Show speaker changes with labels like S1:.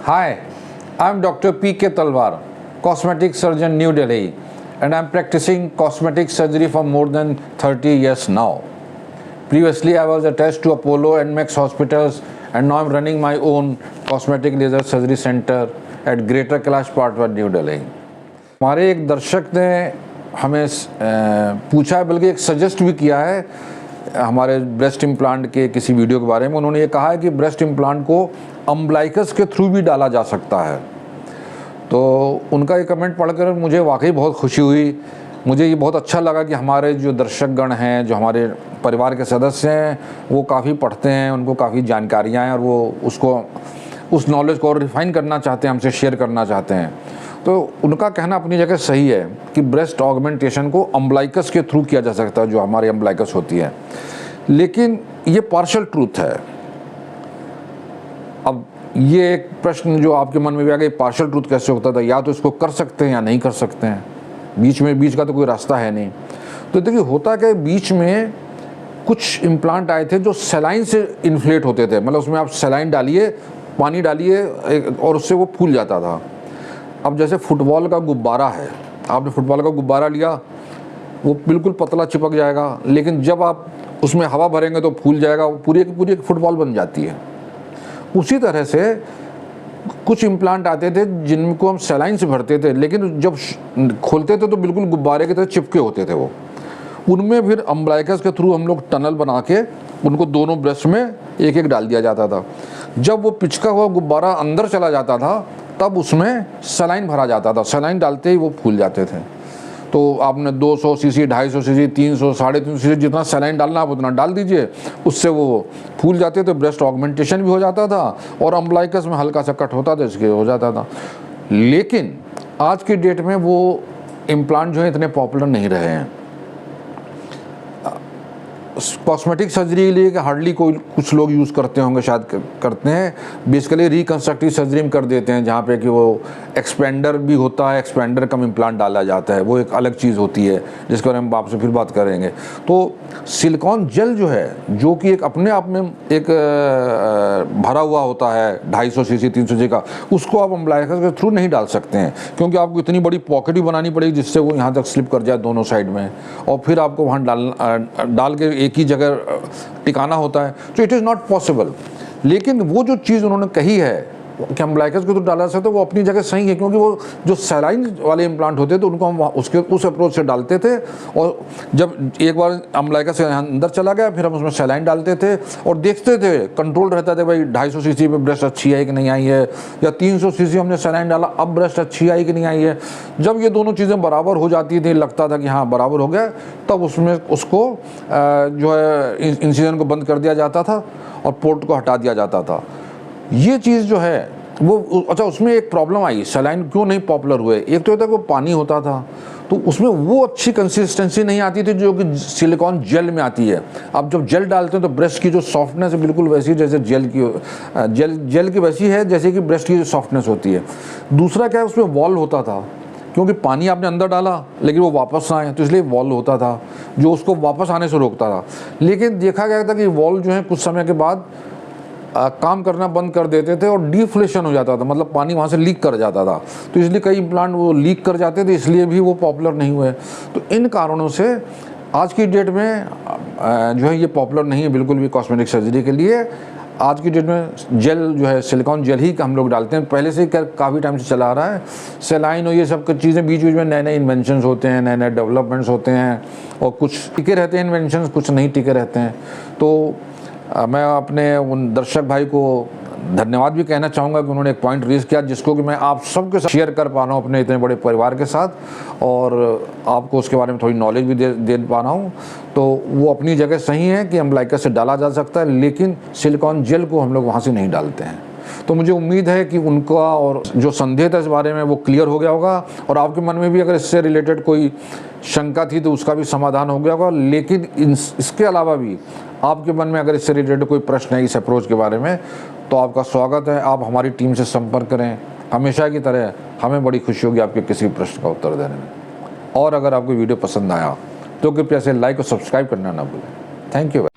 S1: Hi, I'm Dr. P.K. Talwar, cosmetic surgeon, New Delhi, and I'm practicing cosmetic surgery for more than 30 years now. Previously, I was attached to Apollo and Max hospitals, and now I'm running my own cosmetic laser surgery center at Greater Kailash Parkway, New Delhi. हमारे एक दर्शक ने हमें पूछा है, बल्कि एक suggest भी किया है हमारे ब्रेस्ट इम्प्लांट के किसी वीडियो के बारे में। उन्होंने ये कहा है कि ब्रेस्ट इम्प्लांट को अम्बलाइकस के थ्रू भी डाला जा सकता है। तो उनका ये कमेंट पढ़कर मुझे वाकई बहुत खुशी हुई। मुझे ये बहुत अच्छा लगा कि हमारे जो दर्शकगण हैं, जो हमारे परिवार के सदस्य हैं, वो काफ़ी पढ़ते हैं, उनको काफ़ी जानकारियाँ हैं और वो उस नॉलेज को और रिफ़ाइन करना चाहते हैं, हमसे शेयर करना चाहते हैं। तो उनका कहना अपनी जगह सही है कि ब्रेस्ट ऑगमेंटेशन को अम्बलाइकस के थ्रू किया जा सकता है, जो हमारी अम्बलाइकस होती है, लेकिन ये पार्शियल ट्रूथ है। अब ये एक प्रश्न जो आपके मन में भी आ गया, पार्शियल ट्रूथ कैसे होता था? या तो इसको कर सकते हैं या नहीं कर सकते हैं, बीच का तो कोई रास्ता है नहीं। तो देखिए होता क्या, बीच में कुछ इम्प्लांट आए थे जो सेलाइन से इन्फ्लेट होते थे, मतलब उसमें आप सेलाइन डालिए, पानी डालिए और उससे वो फूल जाता था। अब जैसे फुटबॉल का गुब्बारा है, आपने फुटबॉल का गुब्बारा लिया, वो बिल्कुल पतला चिपक जाएगा, लेकिन जब आप उसमें हवा भरेंगे तो फूल जाएगा, वो पूरी एक फुटबॉल बन जाती है। उसी तरह से कुछ इम्प्लांट आते थे जिनको हम सेलाइन से भरते थे, लेकिन जब खोलते थे तो बिल्कुल गुब्बारे की तरह चिपके होते थे वो। उनमें फिर अम्बलाइकस के थ्रू हम लोग टनल बना के उनको दोनों ब्रेस्ट में एक एक डाल दिया जाता था। जब वो पिचका हुआ गुब्बारा अंदर चला जाता था तब उसमें सेलाइन भरा जाता था। सेलाइन डालते ही वो फूल जाते थे। तो आपने 200 सीसी, 250 सीसी, 300, 350 सीसी जितना सेलाइन डालना आप उतना डाल दीजिए, उससे वो फूल जाते थे। ब्रेस्ट ऑगमेंटेशन भी हो जाता था और अम्बलाइकस में हल्का सा कट होता था, इसके हो जाता था। लेकिन आज की डेट में वो इम्प्लांट जो है इतने पॉपुलर नहीं रहे हैं। कॉस्मेटिक सर्जरी के लिए हार्डली कोई कुछ लोग यूज़ करते होंगे, शायद करते हैं। बेसिकली रिकन्स्ट्रक्टिव सर्जरी में कर देते हैं, जहाँ पे कि वो एक्सपेंडर भी होता है, एक्सपेंडर कम इम्प्लांट डाला जाता है, वो एक अलग चीज़ होती है जिसके बारे में आपसे फिर बात करेंगे। तो सिलिकॉन जेल जो है, जो कि एक अपने आप में एक भरा हुआ होता है 250 सीसी, 300 सीसी का, उसको आप अम्बलाइकस के थ्रू नहीं डाल सकते हैं, क्योंकि आपको इतनी बड़ी पॉकेट भी बनानी पड़ेगी जिससे वो यहाँ तक स्लिप कर जाए दोनों साइड में, और फिर आपको वहाँ डाल के एक ही जगह टिकाना होता है। तो इट इज़ नॉट पॉसिबल। लेकिन वो जो चीज़ उन्होंने कही है कि अम्बलाइकस को तो डाला सकते, वो अपनी जगह सही है, क्योंकि वो जो सेलाइन वाले इम्प्लांट होते थे उनको हम उस अप्रोच से डालते थे, और जब एक बार अम्बलाइकस अंदर चला गया फिर हम उसमें सेलाइन डालते थे और देखते थे, कंट्रोल रहता था भाई 250 सीसी पे ब्रेस्ट अच्छी आई कि नहीं आई है, या 300 सीसी हमने सेलाइन डाला, अब ब्रेस्ट अच्छी आई कि नहीं आई है। जब ये दोनों चीज़ें बराबर हो जाती थी, लगता था कि हाँ बराबर हो गया, तब उसमें उसको जो है इंसिजन को बंद कर दिया जाता था और पोर्ट को हटा दिया जाता था। ये चीज़ जो है वो अच्छा, उसमें एक प्रॉब्लम आई, सेलाइन क्यों नहीं पॉपुलर हुए। एक तो होता है वो पानी होता था, तो उसमें वो अच्छी कंसिस्टेंसी नहीं आती थी जो कि सिलिकॉन जेल में आती है। अब जब जेल डालते हैं तो ब्रेस्ट की जो सॉफ्टनेस है बिल्कुल वैसी जैसे जेल की वैसी है जैसे कि ब्रेस्ट की जो सॉफ्टनेस होती है। दूसरा क्या है, उसमें वॉल होता था, क्योंकि पानी आपने अंदर डाला लेकिन वो वापस ना आए, तो इसलिए वॉल होता था जो उसको वापस आने से रोकता था। लेकिन देखा गया था कि वॉल जो है कुछ समय के बाद काम करना बंद कर देते थे और डिफ्लेशन हो जाता था, मतलब पानी वहाँ से लीक कर जाता था। तो इसलिए कई इम्प्लांट वो लीक कर जाते थे, इसलिए भी वो पॉपुलर नहीं हुए। तो इन कारणों से आज की डेट में जो है ये पॉपुलर नहीं है बिल्कुल भी कॉस्मेटिक सर्जरी के लिए। आज की डेट में जेल जो है सिलिकॉन जेल ही का हम लोग डालते हैं, पहले से काफ़ी टाइम से चला आ रहा है। सेलाइन और ये सब चीज़ें बीच में नए नए इन्वेंशंस होते हैं, नए नए डेवलपमेंट्स होते हैं, और कुछ टिके रहते हैं इन्वेंशंस, कुछ नहीं टिके रहते हैं। तो मैं अपने उन दर्शक भाई को धन्यवाद भी कहना चाहूँगा कि उन्होंने एक पॉइंट रेज किया जिसको कि मैं आप सबके साथ शेयर कर पा रहा हूँ अपने इतने बड़े परिवार के साथ, और आपको उसके बारे में थोड़ी नॉलेज भी दे पा रहा हूँ। तो वो अपनी जगह सही है कि अम्बलाइकस से डाला जा सकता है, लेकिन सिलिकॉन जेल को हम लोग वहाँ से नहीं डालते हैं। तो मुझे उम्मीद है कि उनका और जो संदेह था इस बारे में वो क्लियर हो गया होगा, और आपके मन में भी अगर इससे रिलेटेड कोई शंका थी तो उसका भी समाधान हो गया होगा। लेकिन इसके अलावा भी आपके मन में अगर इससे रिलेटेड कोई प्रश्न है इस अप्रोच के बारे में, तो आपका स्वागत है, आप हमारी टीम से संपर्क करें। हमेशा की तरह हमें बड़ी खुशी होगी आपके किसी भी प्रश्न का उत्तर देने में। और अगर आपको वीडियो पसंद आया तो कृपया से लाइक और सब्सक्राइब करना ना भूलें। Thank you.